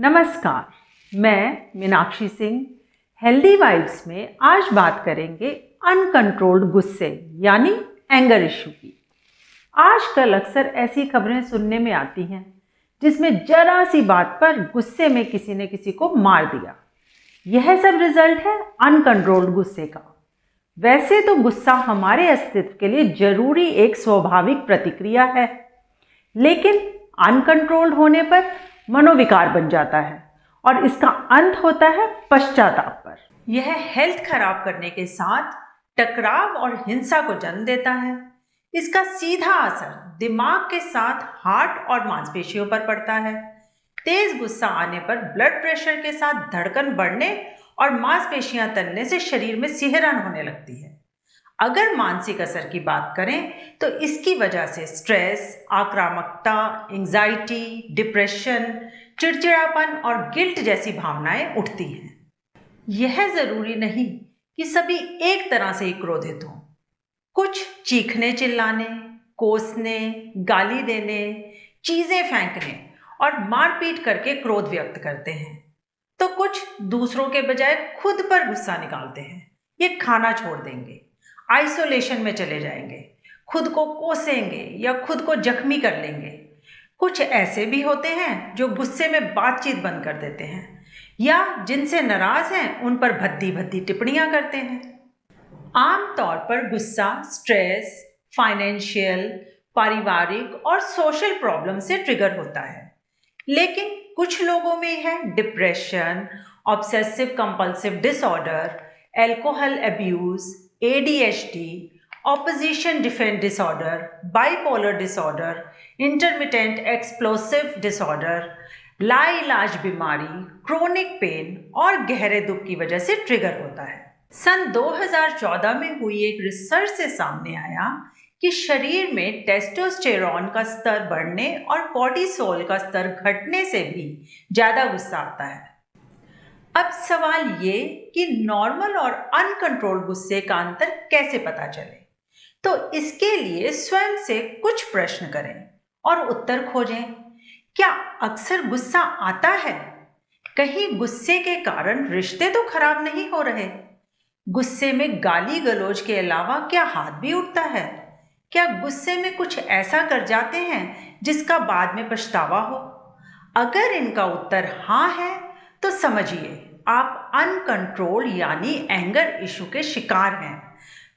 नमस्कार, मैं Meenakshi Singh. Healthy vibes में आज बात करेंगे अनकंट्रोल्ड गुस्से यानी एंगर इशू की। आजकल अक्सर ऐसी खबरें सुनने में आती हैं जिसमें जरा सी बात पर गुस्से में किसी ने किसी को मार दिया। यह सब रिजल्ट है अनकंट्रोल्ड गुस्से का। वैसे तो गुस्सा हमारे अस्तित्व के लिए जरूरी एक स्वाभाविक प्रतिक्रिया है, लेकिन अनकंट्रोल्ड होने पर मनोविकार बन जाता है और इसका अंत होता है पश्चाताप पर। यह हेल्थ खराब करने के साथ टकराव और हिंसा को जन्म देता है। इसका सीधा असर दिमाग के साथ हार्ट और मांसपेशियों पर पड़ता है। तेज गुस्सा आने पर ब्लड प्रेशर के साथ धड़कन बढ़ने और मांसपेशियां तनने से शरीर में सिहरन होने लगती है। अगर मानसिक असर की बात करें तो इसकी वजह से स्ट्रेस, आक्रामकता, एंजाइटी, डिप्रेशन, चिड़चिड़ापन और गिल्ट जैसी भावनाएं उठती हैं। यह जरूरी नहीं कि सभी एक तरह से ही क्रोधित हों। कुछ चीखने चिल्लाने, कोसने, गाली देने, चीजें फेंकने और मारपीट करके क्रोध व्यक्त करते हैं, तो कुछ दूसरों के बजाय खुद पर गुस्सा निकालते हैं। ये खाना छोड़ देंगे, आइसोलेशन में चले जाएंगे, खुद को कोसेंगे या खुद को जख्मी कर लेंगे। कुछ ऐसे भी होते हैं जो गुस्से में बातचीत बंद कर देते हैं या जिनसे नाराज हैं उन पर भद्दी भद्दी टिप्पणियां करते हैं। आमतौर पर गुस्सा स्ट्रेस, फाइनेंशियल, पारिवारिक और सोशल प्रॉब्लम से ट्रिगर होता है, लेकिन कुछ लोगों में है depression, obsessive compulsive disorder, alcohol abuse, ADHD, opposition defence disorder, bipolar disorder, intermittent explosive disorder, लाइलाज बीमारी, क्रोनिक पेन और गहरे दुख की वजह से ट्रिगर होता है। सन 2014 में हुई एक रिसर्च से सामने आया कि शरीर में टेस्टोस्टेरोन का स्तर बढ़ने और कॉर्टिसोल का स्तर घटने से भी ज़्यादा गुस्सा आता है। अब सवाल ये कि नॉर्मल और अनकंट्रोल्ड गुस्से का अंतर कैसे पता चले, तो इसके लिए स्वयं से कुछ प्रश्न करें और उत्तर खोजें। क्या अक्सर गुस्सा आता है? कहीं गुस्से के कारण रिश्ते तो खराब नहीं हो रहे? गुस्से में गाली गलौज के अलावा क्या हाथ भी उठता है? क्या गुस्से में कुछ ऐसा कर जाते हैं जिसका बाद में पछतावा हो? अगर इनका उत्तर हाँ है तो समझिए आप अनकंट्रोल यानी एंगर इशू के शिकार हैं।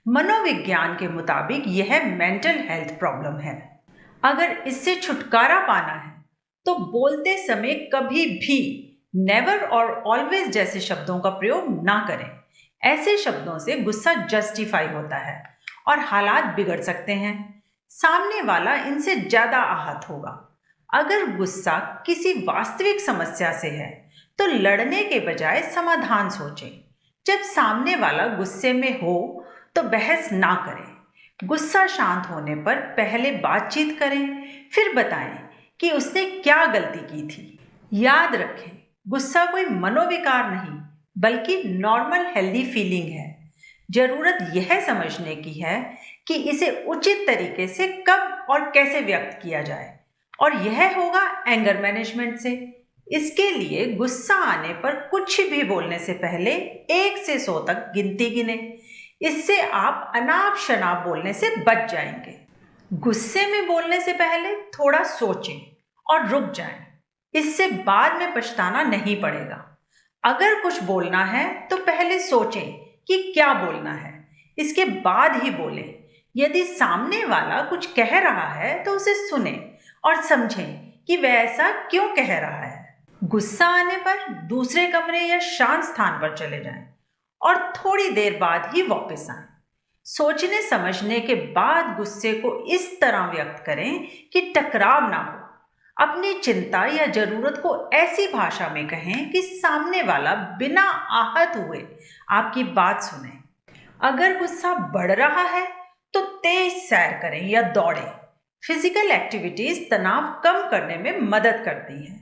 मनोविज्ञान के मुताबिक यह मेंटल हेल्थ प्रॉब्लम है। अगर इससे छुटकारा पाना है तो बोलते समय कभी भी नेवर और ऑलवेज जैसे शब्दों का प्रयोग ना करें। ऐसे शब्दों से गुस्सा जस्टिफाई होता है और हालात बिगड़ सकते हैं। सामने वाला इनसे ज्यादा आहत होगा। अगर गुस्सा किसी वास्तविक समस्या से है तो लड़ने के बजाय समाधान सोचें। जब सामने वाला गुस्से में हो तो बहस ना करें। गुस्सा शांत होने पर पहले बातचीत करें, फिर बताएं कि उसने क्या गलती की थी। याद रखें, गुस्सा कोई मनोविकार नहीं बल्कि नॉर्मल हेल्दी फीलिंग है। जरूरत यह समझने की है कि इसे उचित तरीके से कब और कैसे व्यक्त किया जाए, और यह होगा एंगर मैनेजमेंट से। इसके लिए गुस्सा आने पर कुछ भी बोलने से पहले 1 से 100 तक गिनती गिने। इससे आप अनाप शनाप बोलने से बच जाएंगे। गुस्से में बोलने से पहले थोड़ा सोचें और रुक जाएं। इससे बाद में पछताना नहीं पड़ेगा। अगर कुछ बोलना है तो पहले सोचें कि क्या बोलना है, इसके बाद ही बोलें। यदि सामने वाला कुछ कह रहा है तो उसे सुनें और समझें कि वह ऐसा क्यों कह रहा है। गुस्सा आने पर दूसरे कमरे या शांत स्थान पर चले जाएं और थोड़ी देर बाद ही वापस आएं। सोचने समझने के बाद गुस्से को इस तरह व्यक्त करें कि टकराव ना हो। अपनी चिंता या जरूरत को ऐसी भाषा में कहें कि सामने वाला बिना आहत हुए आपकी बात सुने। अगर गुस्सा बढ़ रहा है तो तेज सैर करें या दौड़ें। फिजिकल एक्टिविटीज तनाव कम करने में मदद करती हैं।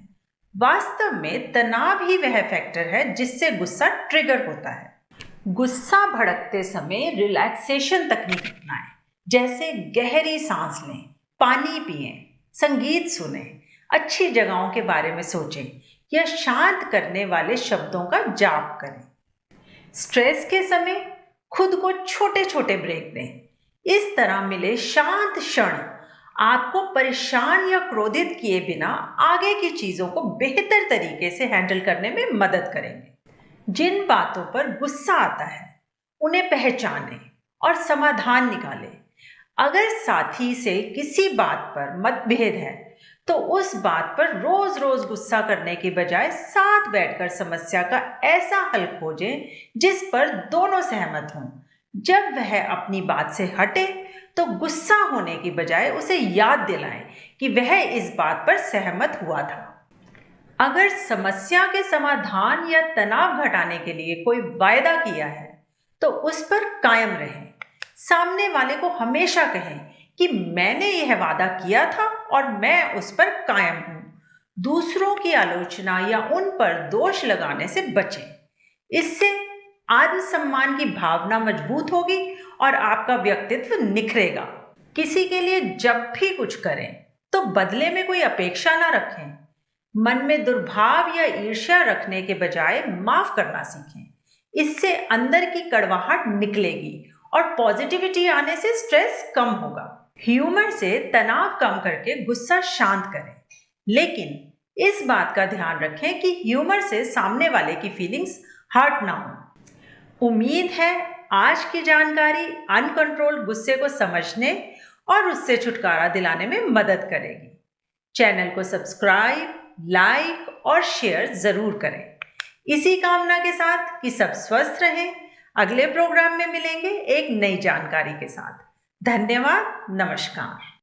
वास्तव में तनाव ही वह फैक्टर है जिससे गुस्सा ट्रिगर होता है। गुस्सा भड़कते समय रिलैक्सेशन तकनीक अपनाएं, जैसे गहरी सांस लें, पानी पिएं, संगीत सुनें, अच्छी जगहों के बारे में सोचें या शांत करने वाले शब्दों का जाप करें। स्ट्रेस के समय खुद को छोटे छोटे ब्रेक दें। इस तरह मिले शांत क्षण आपको परेशान या क्रोधित किए बिना आगे की चीजों को बेहतर तरीके से हैंडल करने में मदद करेंगे। जिन बातों पर गुस्सा आता है उन्हें पहचानें और समाधान निकालें। अगर साथी से किसी बात पर मतभेद है तो उस बात पर रोज रोज गुस्सा करने के बजाय साथ बैठकर समस्या का ऐसा हल खोजें जिस पर दोनों सहमत हों। जब वह अपनी बात से हटे तो गुस्सा होने की बजाय उसे याद दिलाएं कि वह इस बात पर सहमत हुआ था। अगर समस्या के समाधान या तनाव घटाने के लिए कोई वायदा किया है तो उस पर कायम रहें। सामने वाले को हमेशा कहें कि मैंने यह वादा किया था और मैं उस पर कायम हूं। दूसरों की आलोचना या उन पर दोष लगाने से बचें। इससे आत्मसम्मान की भावना मजबूत होगी और आपका व्यक्तित्व निखरेगा। किसी के लिए जब भी कुछ करें तो बदले में कोई अपेक्षा ना रखें। मन में दुर्भाव या ईर्ष्या रखने के बजाय माफ करना सीखें। इससे अंदर की कड़वाहट निकलेगी और पॉजिटिविटी आने से स्ट्रेस कम होगा। ह्यूमर से तनाव कम करके गुस्सा शांत करें, लेकिन इस बात का ध्यान रखें कि ह्यूमर से सामने वाले की फीलिंग्स हर्ट ना हो। उम्मीद है आज की जानकारी अनकंट्रोल्ड गुस्से को समझने और उससे छुटकारा दिलाने में मदद करेगी। चैनल को सब्सक्राइब, लाइक और शेयर जरूर करें। इसी कामना के साथ कि सब स्वस्थ रहें। अगले प्रोग्राम में मिलेंगे एक नई जानकारी के साथ। धन्यवाद। नमस्कार।